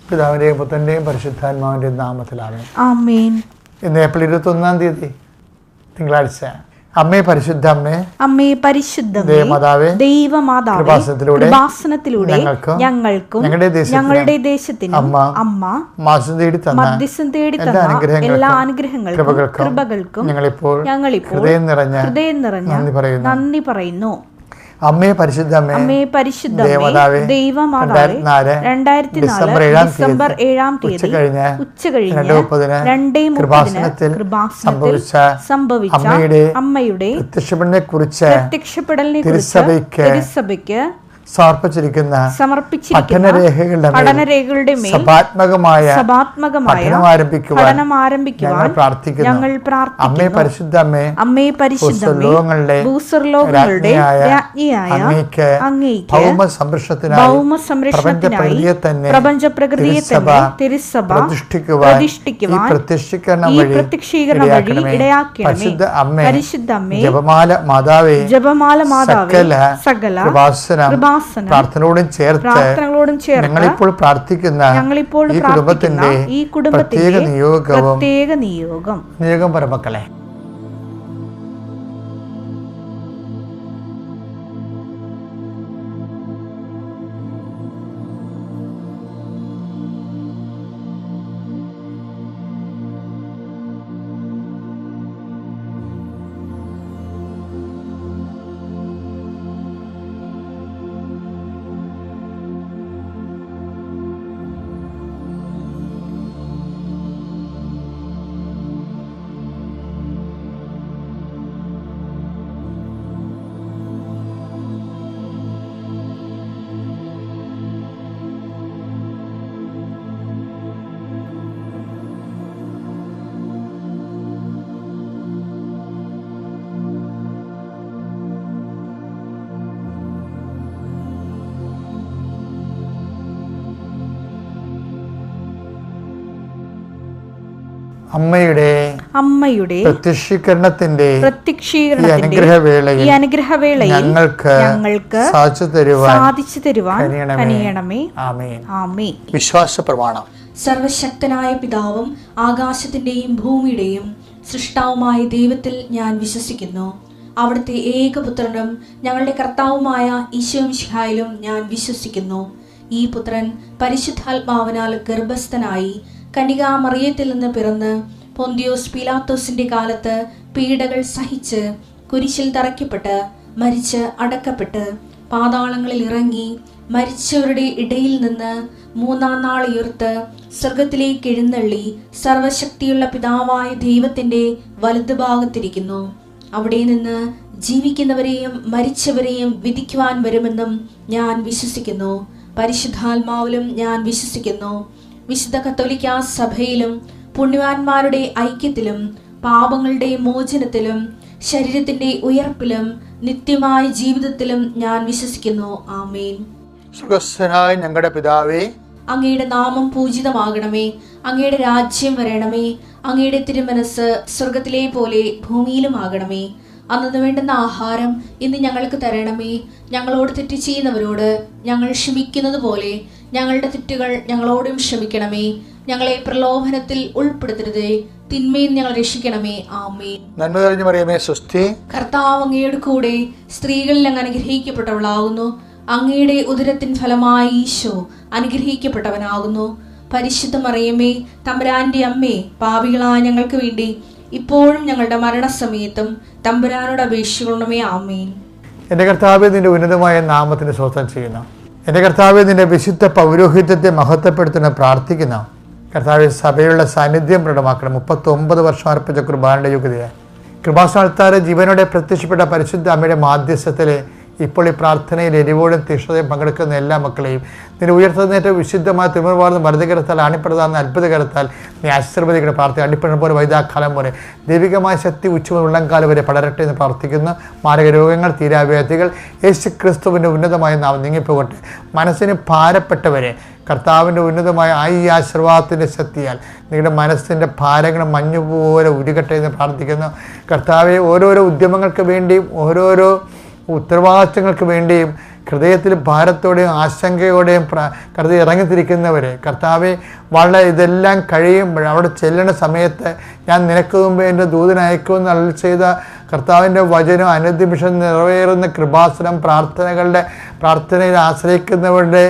പിതാവിൻ്റെയും പുത്രൻ്റെയും പരിശുദ്ധാത്മാവിൻ്റെയും നാമത്തിലാണ്. ആമേൻ. ഇന്ന് ഏപ്രിൽ 21 തിങ്കളാഴ്ച. അമ്മേ പരിശുദ്ധ അമ്മേ, അമ്മേ പരിശുദ്ധ ദൈവമാതാവേ, കൃപാസനത്തിലൂടെ ഞങ്ങൾക്കും ഞങ്ങളുടെ ദേശത്തിനും അമ്മ മധ്യസ്ഥം തേടി തന്ന എല്ലാ അനുഗ്രഹങ്ങൾക്കും കൃപകൾക്കും ഞങ്ങളിപ്പോൾ ഹൃദയം നിറഞ്ഞ നന്ദി പറയുന്നു. അമ്മേ പരിശുദ്ധ അമ്മേ, ദൈവമാതാവേ, 2004 ഡിസംബർ 7 ഉച്ചകഴിഞ്ഞ് 2:30 കൃപാസനത്തിൽ സംഭവിച്ച അമ്മയുടെ പ്രത്യക്ഷപ്പെടലിനെ കുറിച്ച് തിരുസഭയ്ക്ക് സമർപ്പിച്ചിരിക്കുന്ന പഠനരേഖകളുടെ മേൽ സഭാത്മകമായ പഠനം ആരംഭിക്കുവാൻ ഞങ്ങൾ പ്രാർത്ഥിക്കുന്നു. അമ്മേ പരിശുദ്ധ അമ്മേ, ഭൂസ്വർലോകങ്ങളുടെ രാജ്ഞിയായ അങ്ങേയ്ക്ക് ഭൗമസംരക്ഷണത്തിനായി പ്രപഞ്ചപ്രകൃതിയെ തന്നെ തിരുസഭ പ്രതിഷ്ഠിക്കുവാൻ ഈ പ്രത്യക്ഷീകരണം വഴി ഇടയാക്കണമേ. പരിശുദ്ധ അമ്മേ, ജപമാല മാതാവേ, സകല പ്രാർത്ഥനകളോടും ചേർത്ത് ഞങ്ങളിപ്പോൾ പ്രാർത്ഥിക്കുന്ന ഈ കുടുംബത്തിന്റെ പ്രത്യേക നിയോഗം പരമക്കളെ. അമ്മയുടെ പ്രത്യക്ഷീകരണത്തിന്റെ ഈ അനുഗ്രഹവേളയിൽ ഞങ്ങൾക്ക് സാധിച്ചു തരുവാൻ കനിയണമേ. ആമേൻ. വിശ്വാസ പ്രമാണം. സർവശക്തനായ പിതാവും ആകാശത്തിന്റെയും ഭൂമിയുടെയും സൃഷ്ടാവുമായ ദൈവത്തിൽ ഞാൻ വിശ്വസിക്കുന്നു. അവിടുത്തെ ഏകപുത്രനും ഞങ്ങളുടെ കർത്താവുമായ ഈശോ മിശിഹായിലും ഞാൻ വിശ്വസിക്കുന്നു. ഈ പുത്രൻ പരിശുദ്ധാത്മാവിനാൽ ഗർഭസ്ഥനായി കന്യകാമറിയത്തിൽ നിന്ന് പിറന്ന് പൊന്തിയോസ് പീലാത്തോസിന്റെ കാലത്ത് പീഡകൾ സഹിച്ച് കുരിശിൽ തറയ്ക്കപ്പെട്ട് മരിച്ച് അടക്കപ്പെട്ട് പാതാളങ്ങളിൽ ഇറങ്ങി മരിച്ചവരുടെ ഇടയിൽ നിന്ന് 3-ാം നാൾ ഉയർത്ത് സ്വർഗത്തിലേക്ക് എഴുന്നള്ളി സർവശക്തിയുള്ള പിതാവായ ദൈവത്തിന്റെ വലതുഭാഗത്തിരിക്കുന്നു. അവിടെ നിന്ന് ജീവിക്കുന്നവരെയും മരിച്ചവരെയും വിധിക്കുവാൻ വരുമെന്നും ഞാൻ വിശ്വസിക്കുന്നു. പരിശുദ്ധാത്മാവിലും ഞാൻ വിശ്വസിക്കുന്നു. വിശുദ്ധ കത്തോലിക്കാ സഭയിലും പുണ്യവാന്മാരുടെ ഐക്യത്തിലും പാപങ്ങളുടെ മോചനത്തിലും ശരീരത്തിന്റെ ഉയർപ്പിലും നിത്യമായ ജീവിതത്തിലും ഞാൻ വിശ്വസിക്കുന്നു. ആമേൻ. സ്വർഗ്ഗസ്ഥനായ ഞങ്ങളുടെ പിതാവേ, അങ്ങയുടെ നാമം പൂജിതമാകണമേ. അങ്ങയുടെ രാജ്യം വരണമേ. അങ്ങയുടെ തിരുമനസ് സ്വർഗത്തിലെ പോലെ ഭൂമിയിലും ആകണമേ. അന്നു വേണ്ടുന്ന ആഹാരം ഇന്ന് ഞങ്ങൾക്ക് തരണമേ. ഞങ്ങളോട് തെറ്റ് ചെയ്യുന്നവരോട് ഞങ്ങൾ ക്ഷമിക്കുന്നത് പോലെ ഞങ്ങളുടെ തെറ്റുകൾ ഞങ്ങളോടും ക്ഷമിക്കണമേ. ഞങ്ങളെ പ്രലോഭനത്തിൽ ഉൾപ്പെടുത്തരുതേ, തിന്മയിൽ ഞങ്ങൾ രക്ഷിക്കണമേ. ആമേൻ. നന്മ നിറഞ്ഞ മറിയമേ, സ്വസ്തി. കർത്താവ് അങ്ങയുടെ കൂടെ സ്ത്രീകളിൽ അങ്ങ് അനുഗ്രഹിക്കപ്പെട്ടവളാകുന്നു. അങ്ങയുടെ ഉദരത്തിൻ ഫലമായി ഈശോ അനുഗ്രഹിക്കപ്പെട്ടവനാകുന്നു. പരിശുദ്ധ മറിയമേ, തമ്പുരാന്റെ അമ്മേ, പാപികളായ ഞങ്ങൾക്ക് വേണ്ടി ഇപ്പോഴും ഞങ്ങളുടെ മരണസമയത്തും തമ്പുരാനോട് അപേക്ഷിക്കണമേ. ആമേൻ. എൻ്റെ കർത്താവേ, നിന്റെ ഉന്നതമായ നാമത്തിന് സ്വസ്ഥം ചെയ്യുന്നു. എൻ്റെ കർത്താവേ, നിന്റെ വിശുദ്ധ പൗരോഹിത്യത്തെ മഹത്വപ്പെടുത്തുന്ന പ്രാർത്ഥിക്കുന്നു. കർത്താവെ, സഭയുള്ള സാന്നിധ്യം പ്രകടമാക്കണം. 39 വർഷം അർപ്പിച്ച കുർബാനയുടെ യുഗതയായി കൃപാസ്ഥാനത്താറ് ജീവനോടെ പ്രത്യക്ഷപ്പെട്ട പരിശുദ്ധ അമ്മയുടെ മാധ്യസ്ഥത്തിലെ ഇപ്പോൾ ഈ പ്രാർത്ഥനയിൽ എരിവോടും തീഷ്ണതയും പങ്കെടുക്കുന്ന എല്ലാ മക്കളെയും നിന്റെ ഉയർത്തുന്നേറ്റവും വിശുദ്ധമായ തിരുമുറവാർന്ന മരുതകരത്താൽ അണിപ്പെടുത്താവുന്ന അത്ഭുതകരത്താൽ നീ ആശീർവദിക്കുന്ന പ്രാർത്ഥന അടിപ്പെടുന്ന പോലെ വൈദാക്കാലം പോലെ ദൈവികമായ ശക്തി ഉച്ചമുതൽ ഉള്ളംകാലം വരെ പടരട്ടെ എന്ന് പ്രാർത്ഥിക്കുന്നു. മാരക രോഗങ്ങൾ, തീരാവ്യാധികൾ യേശു ക്രിസ്തുവിൻ്റെ ഉന്നതമായ നാമം നീങ്ങിപ്പോകട്ടെ. മനസ്സിന് ഭാരപ്പെട്ടവരെ കർത്താവിൻ്റെ ഉന്നതമായ ഈ ആശീർവാദത്തിൻ്റെ ശക്തിയാൽ നിങ്ങളുടെ മനസ്സിൻ്റെ ഭാരങ്ങൾ മഞ്ഞുപോലെ ഉരുകട്ടെ എന്ന് പ്രാർത്ഥിക്കുന്നു. കർത്താവെ, ഓരോരോ ഉദ്യമങ്ങൾക്ക് വേണ്ടിയും ഓരോരോ ഉത്തരവാദിത്തങ്ങൾക്ക് വേണ്ടിയും ഹൃദയത്തിൽ ഭാരത്തോടെയും ആശങ്കയോടെയും കർത്താവ് ഇറങ്ങിത്തിരിക്കുന്നവരെ കർത്താവെ വളരെ ഇതെല്ലാം കഴിയുമ്പോൾ അവിടെ ചെല്ലുന്ന സമയത്ത് ഞാൻ നിനക്ക് മുമ്പ് എൻ്റെ ദൂതനയക്കുമെന്ന് അരുളി ചെയ്ത കർത്താവിൻ്റെ വചനം അനുനിമിഷം നിറവേറുന്ന കൃപാസനം പ്രാർത്ഥനയിൽ ആശ്രയിക്കുന്നവരുടെ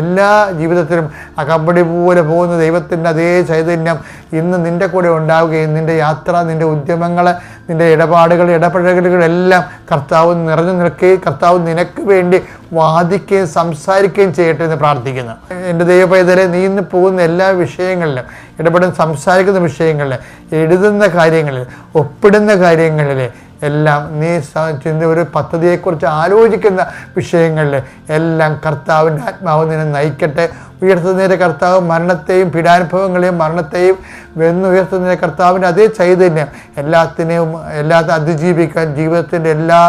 എല്ലാ ജീവിതത്തിലും അകമ്പടി പോലെ പോകുന്ന ദൈവത്തിൻ്റെ അതേ ചൈതന്യം ഇന്ന് നിൻ്റെ കൂടെ ഉണ്ടാവുകയും നിൻ്റെ യാത്ര, നിൻ്റെ ഉദ്യമങ്ങൾ, നിൻ്റെ ഇടപെടലുകളെല്ലാം കർത്താവ് നിറഞ്ഞു നിൽക്കുകയും കർത്താവ് നിനക്ക് വേണ്ടി വാദിക്കുകയും സംസാരിക്കുകയും ചെയ്യട്ടെ എന്ന് പ്രാർത്ഥിക്കുന്നു. എൻ്റെ ദൈവപൈതലെ, നീ ഇന്ന് പോകുന്ന എല്ലാ വിഷയങ്ങളിലും ഇടപെടുന്ന സംസാരിക്കുന്ന വിഷയങ്ങളിൽ, എഴുതുന്ന കാര്യങ്ങളിൽ, ഒപ്പിടുന്ന കാര്യങ്ങളിൽ എല്ലാം നീ ഒരു പദ്ധതിയെക്കുറിച്ച് ആലോചിക്കുന്ന വിഷയങ്ങളിൽ എല്ലാം കർത്താവിൻ്റെ ആത്മാവ് നിന്നെ നയിക്കട്ടെ. ഉയർത്തുന്നതിൻ്റെ കർത്താവ് മരണത്തെയും പീഡാനുഭവങ്ങളെയും മരണത്തെയും വെന്നുയർത്തുന്നതിൻ്റെ കർത്താവിൻ്റെ അതേ ചൈതന്യം എല്ലാത്തിനെയും അതിജീവിക്കാൻ, ജീവിതത്തിൻ്റെ എല്ലാ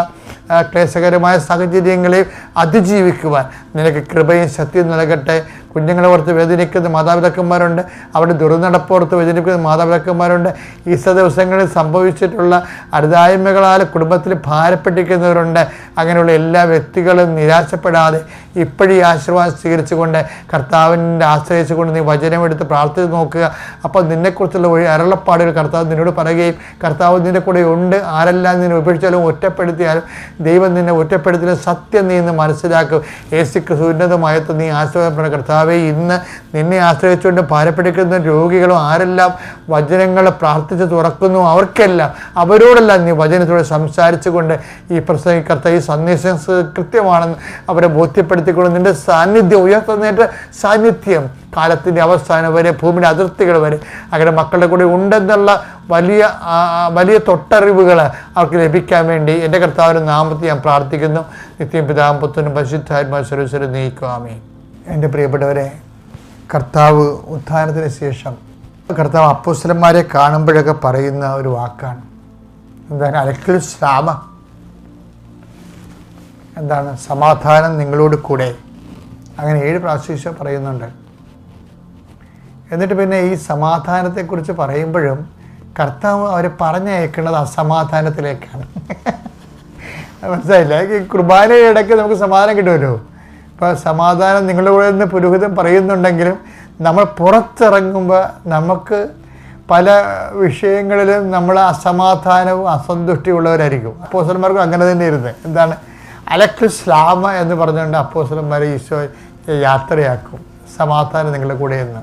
ക്ലേശകരമായ സാഹചര്യങ്ങളെയും അതിജീവിക്കുവാൻ നിനക്ക് കൃപയും ശക്തിയും നൽകട്ടെ. കുഞ്ഞുങ്ങളെ ഓർത്ത് വേദനിക്കുന്ന മാതാപിതാക്കന്മാരുണ്ട്, അവിടെ ദുർനടപ്പോർത്ത് വേദനിക്കുന്ന മാതാപിതാക്കന്മാരുണ്ട്. ഈ ദിവസങ്ങളിൽ സംഭവിച്ചിട്ടുള്ള അരുതായ്മകളാൽ കുടുംബത്തിൽ ഭാരപ്പെട്ടിരിക്കുന്നവരുണ്ട്. അങ്ങനെയുള്ള എല്ലാ വ്യക്തികളും നിരാശപ്പെടാതെ ഇപ്പോഴീ ആശീർവാദം സ്വീകരിച്ചുകൊണ്ട് കർത്താവിൻ്റെ ആശ്രയിച്ചുകൊണ്ട് നീ വചനമെടുത്ത് പ്രാർത്ഥിച്ച് നോക്കുക. അപ്പോൾ നിന്നെക്കുറിച്ചുള്ള അരുളപ്പാടുകൾ കർത്താവ് നിന്നോട് പറയുകയും കർത്താവ് നിൻ്റെ കൂടെ ഉണ്ട്, ആരെല്ലാം നിന്നെ ഉപേക്ഷിച്ചാലും ഒറ്റപ്പെടുത്തിയാലും ദൈവം നിന്നെ ഒറ്റപ്പെടുത്തിയാലും സത്യം നീ ഇന്ന് മനസ്സിലാക്കും. യേശുക്രിസ്തു ഉന്നതമായത്ത് നീ ആശ്രയിക്കപ്പെടുന്ന കർത്താവെ, ഇന്ന് നിന്നെ ആശ്രയിച്ചുകൊണ്ട് ഭാരപ്പെട്ടിരിക്കുന്ന രോഗികളും ആരെല്ലാം വചനങ്ങൾ പ്രാർത്ഥിച്ച് തുറക്കുന്നു അവരോടെല്ലാം നീ വചനത്തോടെ സംസാരിച്ചുകൊണ്ട് ഈ കർത്താവ് ഈ സന്ദേശം കൃത്യമാണെന്ന് അവരെ ബോധ്യപ്പെടുത്തിക്കൊണ്ട് നിൻ്റെ സാന്നിധ്യം ഉയർത്തുന്നതിൻ്റെ സാന്നിധ്യം കാലത്തിൻ്റെ അവസാനം വരെ ഭൂമിയുടെ അതിർത്തികൾ വരെ അവരുടെ മക്കളുടെ കൂടെ ഉണ്ടെന്നുള്ള വലിയ തൊട്ടറിവുകൾ അവർക്ക് ലഭിക്കാൻ വേണ്ടി എൻ്റെ കർത്താവിൻ്റെ നാമത്തിൽ ഞാൻ പ്രാർത്ഥിക്കുന്നു. നിത്യം പിതാവും പുത്രനും പരിശുദ്ധാത്മാവും സർവ്വസ്വരും നീക്കുവാമേ. എൻ്റെ പ്രിയപ്പെട്ടവരെ, കർത്താവ് ഉത്ഥാനത്തിന് ശേഷം കർത്താവ് അപ്പോസ്തലന്മാരെ കാണുമ്പോഴൊക്കെ പറയുന്ന ഒരു വാക്കാണ് എന്താണ്? അലക്കിൽ ശ്രാമ, എന്താണ്? സമാധാനം നിങ്ങളോട് കൂടെ. അങ്ങനെ 7 പ്രാവശ്യം പറയുന്നുണ്ട്. എന്നിട്ട് പിന്നെ ഈ സമാധാനത്തെക്കുറിച്ച് പറയുമ്പോഴും കർത്താവ് അവരെ പറഞ്ഞയക്കുന്നത് അസമാധാനത്തിലേക്കാണ്. മനസ്സിലായില്ല? ഈ കുർബാനയുടെ ഇടയ്ക്ക് നമുക്ക് സമാധാനം കിട്ടുമല്ലോ. ഇപ്പോൾ സമാധാനം നിങ്ങളുടെ കൂടെ നിന്ന് പുരോഹിതൻ പറയുന്നുണ്ടെങ്കിലും നമ്മൾ പുറത്തിറങ്ങുമ്പോൾ നമുക്ക് പല വിഷയങ്ങളിലും നമ്മൾ അസമാധാനവും അസന്തുഷ്ടിയുള്ളവരായിരിക്കും. അപ്പോസ്തലന്മാർക്കും അങ്ങനെ തന്നെ ഇരുന്നത്. എന്താണ്? അലക്ക് സ്ലാമ എന്ന് പറഞ്ഞുകൊണ്ട് അപ്പോസ്തലന്മാരെ ഈശോ യാത്രയാക്കും. സമാധാനം നിങ്ങളുടെ കൂടെ എന്ന്,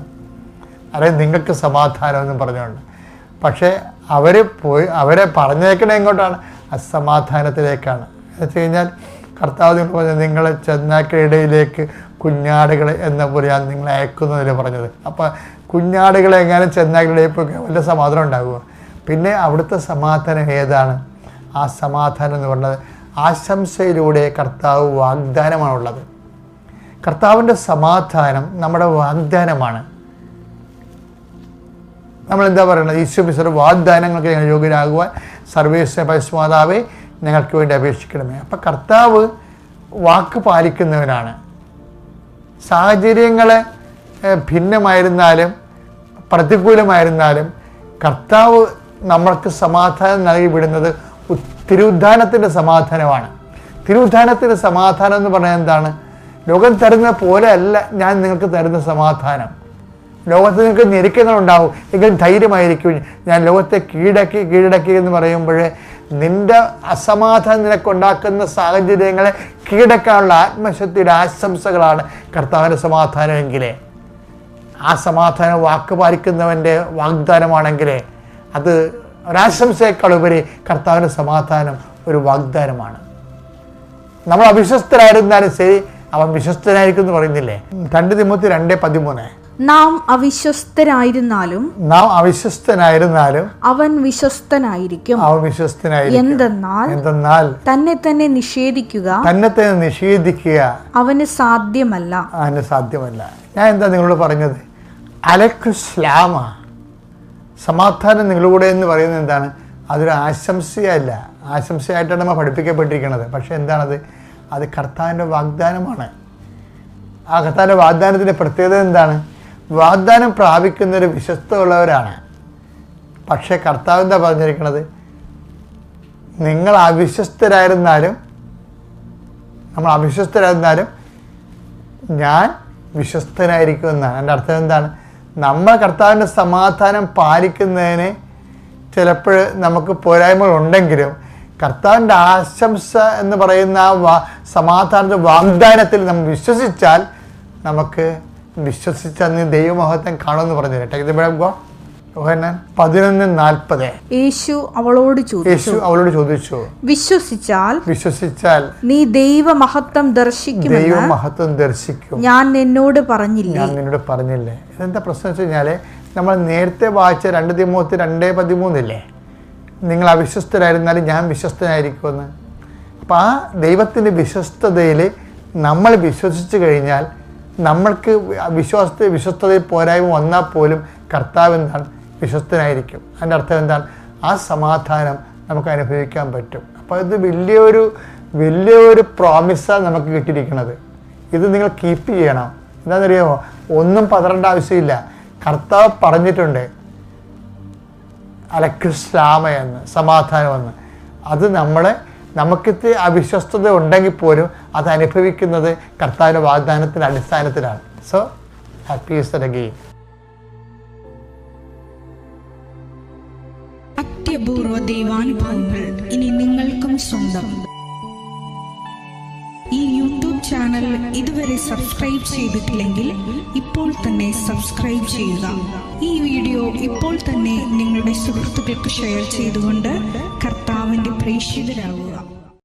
അല്ലെങ്കിൽ നിങ്ങൾക്ക് സമാധാനം എന്ന് പറഞ്ഞുകൊണ്ട്. പക്ഷേ അവരെ പറഞ്ഞേക്കണേ എങ്ങോട്ടാണ്? അസമാധാനത്തിലേക്കാണ്. എന്ന് വെച്ച് കഴിഞ്ഞാൽ കർത്താവ് നിങ്ങൾ പറഞ്ഞത് നിങ്ങളെ ചെന്നാക്കയിടയിലേക്ക് കുഞ്ഞാടുകളെ എന്ന പോലെയാണ് നിങ്ങളെ അയക്കുന്നതിൽ പറഞ്ഞത്. അപ്പോൾ കുഞ്ഞാടുകളെ എങ്ങാനും ചെന്നാക്കയിടയിൽ വല്ല സമാധാനം ഉണ്ടാകുക? പിന്നെ അവിടുത്തെ സമാധാനം ഏതാണ്? ആ സമാധാനം എന്ന് പറഞ്ഞത് ആശംസയിലൂടെ കർത്താവ് വാഗ്ദാനമാണുള്ളത്. കർത്താവിൻ്റെ സമാധാനം നമ്മുടെ വാഗ്ദാനമാണ്. നമ്മളെന്താ പറയുന്നത്? ഈശോമിശിഹായുടെ വാഗ്ദാനങ്ങൾക്ക് ഞങ്ങൾ യോഗ്യരാകുവാൻ സർവേശ്വര പരിശുദ്ധാത്മാവേ ഞങ്ങൾക്ക് വേണ്ടി അപേക്ഷിക്കണമേ. അപ്പം കർത്താവ് വാക്ക് പാലിക്കുന്നവനാണ്. സാഹചര്യങ്ങൾ ഭിന്നമായിരുന്നാലും പ്രതികൂലമായിരുന്നാലും കർത്താവ് നമ്മൾക്ക് സമാധാനം നൽകി വിടുന്നത് തിരുവുദ്ധാനത്തിൻ്റെ സമാധാനമാണ്. തിരുവുദ്ധാനത്തിൻ്റെ സമാധാനം എന്ന് പറഞ്ഞാൽ എന്താണ്? ലോകം തരുന്ന പോലെ അല്ല ഞാൻ നിങ്ങൾക്ക് തരുന്ന സമാധാനം. ലോകത്ത് നിങ്ങൾക്ക് ഞെരുക്കങ്ങളുണ്ടാവും, എങ്കിലും ധൈര്യമായിരിക്കും. ഞാൻ ലോകത്തെ കീഴടക്കി എന്ന് പറയുമ്പോൾ നിൻ്റെ അസമാധാനം നിനക്കുണ്ടാക്കുന്ന സാഹചര്യങ്ങളെ കീഴടക്കാനുള്ള ആത്മശക്തിയുടെ ആശംസകളാണ് കർത്താവിൻ്റെ സമാധാനമെങ്കിലേ. ആ സമാധാനം വാക്ക് പാലിക്കുന്നവൻ്റെ വാഗ്ദാനമാണെങ്കിലേ അത് ഒരാശംസയേക്കാളുപരി കർത്താവിൻ്റെ സമാധാനം ഒരു വാഗ്ദാനമാണ്. നമ്മൾ അവിശ്വസ്തരായിരുന്നാലും ശരി, അവൻ വിശ്വസ്തനായിരിക്കും എന്ന് പറയുന്നില്ലേ? 2 തിമോത്തി 2:13. നാം അവിശ്വസ്തനായിരുന്നാലും അവൻ വിശ്വസ്തനായിരിക്കും. എന്തെന്നാൽ തന്നെ തന്നെ നിഷേധിക്കുക അവന് സാധ്യമല്ല. ഞാൻ എന്താ നിങ്ങളോട് പറഞ്ഞത്? അലക്കുസ്ലാമ, സമാധാനം നിങ്ങളുടെ എന്ന് പറയുന്നത് എന്താണ്? അതൊരു ആശംസയല്ല. ആശംസയായിട്ടാണ് നമ്മൾ പഠിപ്പിക്കപ്പെട്ടിരിക്കുന്നത്. പക്ഷെ എന്താണത്? അത് കർത്താവിൻ്റെ വാഗ്ദാനമാണ്. ആ കർത്താവിൻ്റെ വാഗ്ദാനത്തിൻ്റെ പ്രത്യേകത എന്താണ്? വാഗ്ദാനം പ്രാപിക്കുന്നവർ വിശ്വസ്തയുള്ളവരാണ്. പക്ഷേ കർത്താവ് എന്താ പറഞ്ഞിരിക്കുന്നത്? നിങ്ങൾ അവിശ്വസ്തരായിരുന്നാലും നമ്മൾ അവിശ്വസ്തരായിരുന്നാലും ഞാൻ വിശ്വസ്തനായിരിക്കും എന്നാണ്. എൻ്റെ അർത്ഥം എന്താണ്? നമ്മൾ കർത്താവിൻ്റെ സമാധാനം പാലിക്കുന്നതിന് ചിലപ്പോൾ നമുക്ക് പോരായ്മകൾ ഉണ്ടെങ്കിലും കർത്താവിൻ്റെ ആശംസ എന്ന് പറയുന്ന ആ സമാധാനത്തെ വാഗ്ദാനത്തിൽ നമ്മൾ വിശ്വസിച്ചാൽ നമുക്ക് വിശ്വസിച്ചാൽ നീ ദൈവമഹത്വം കാണുമെന്ന് പറഞ്ഞു തരട്ടെ. ഇത് യോഹന്നാൻ 11:40. യേശു അവളോട് ചോദിച്ചു, വിശ്വസിച്ചാൽ നീ ദൈവമഹത്വം ദർശിക്കും. ഞാൻ നിന്നോട് പറഞ്ഞില്ലേ? ഇതെന്താ പ്രശ്നം വെച്ച് കഴിഞ്ഞാൽ നമ്മൾ നേരത്തെ വായിച്ച 2 തിമോത്തി 2:13 നിങ്ങൾ അവിശ്വസ്തരായിരുന്നാലും ഞാൻ വിശ്വസ്തനായിരിക്കുമെന്ന്. അപ്പം ആ ദൈവത്തിൻ്റെ വിശ്വസ്തതയിൽ നമ്മൾ വിശ്വസിച്ച് കഴിഞ്ഞാൽ നമ്മൾക്ക് വിശ്വസ്തതയിൽ പോരായ്മ വന്നാൽ പോലും കർത്താവ് എന്താണ്? വിശ്വസ്തനായിരിക്കും. അതിൻ്റെ അർത്ഥം എന്താണ്? ആ സമാധാനം നമുക്ക് അനുഭവിക്കാൻ പറ്റും. അപ്പോൾ ഇത് വലിയൊരു പ്രോമിസാണ് നമുക്ക് കിട്ടിയിരിക്കുന്നത്. ഇത് നിങ്ങൾ കീപ്പ് ചെയ്യണം. എന്താണെന്നറിയാമോ? ഒന്നും പതറേണ്ട ആവശ്യമില്ല. കർത്താവ് പറഞ്ഞിട്ടുണ്ട് അലക്ഷ്ലാമയെന്ന്, സമാധാനമെന്ന്. അത് നമുക്കിത് അവിശ്വസ്തത ഉണ്ടെങ്കിൽ പോലും അത് അനുഭവിക്കുന്നത് കർത്താവിൻ്റെ വാഗ്ദാനത്തിൻ്റെ അടിസ്ഥാനത്തിലാണ്. So happy Easter again. അത്യപൂർവ ദൈവാനുഭവങ്ങൾ ഇനി നിങ്ങൾക്കും സ്വന്തം. ഈ യൂട്യൂബ് ചാനൽ ഇതുവരെ സബ്സ്ക്രൈബ് ചെയ്തിട്ടില്ലെങ്കിൽ ഇപ്പോൾ തന്നെ സബ്സ്ക്രൈബ് ചെയ്യുക. ഈ വീഡിയോ ഇപ്പോൾ തന്നെ നിങ്ങളുടെ സുഹൃത്തുക്കൾക്ക് ഷെയർ ചെയ്തുകൊണ്ട് കർത്താവിന്റെ പ്രേക്ഷിതരാകുക.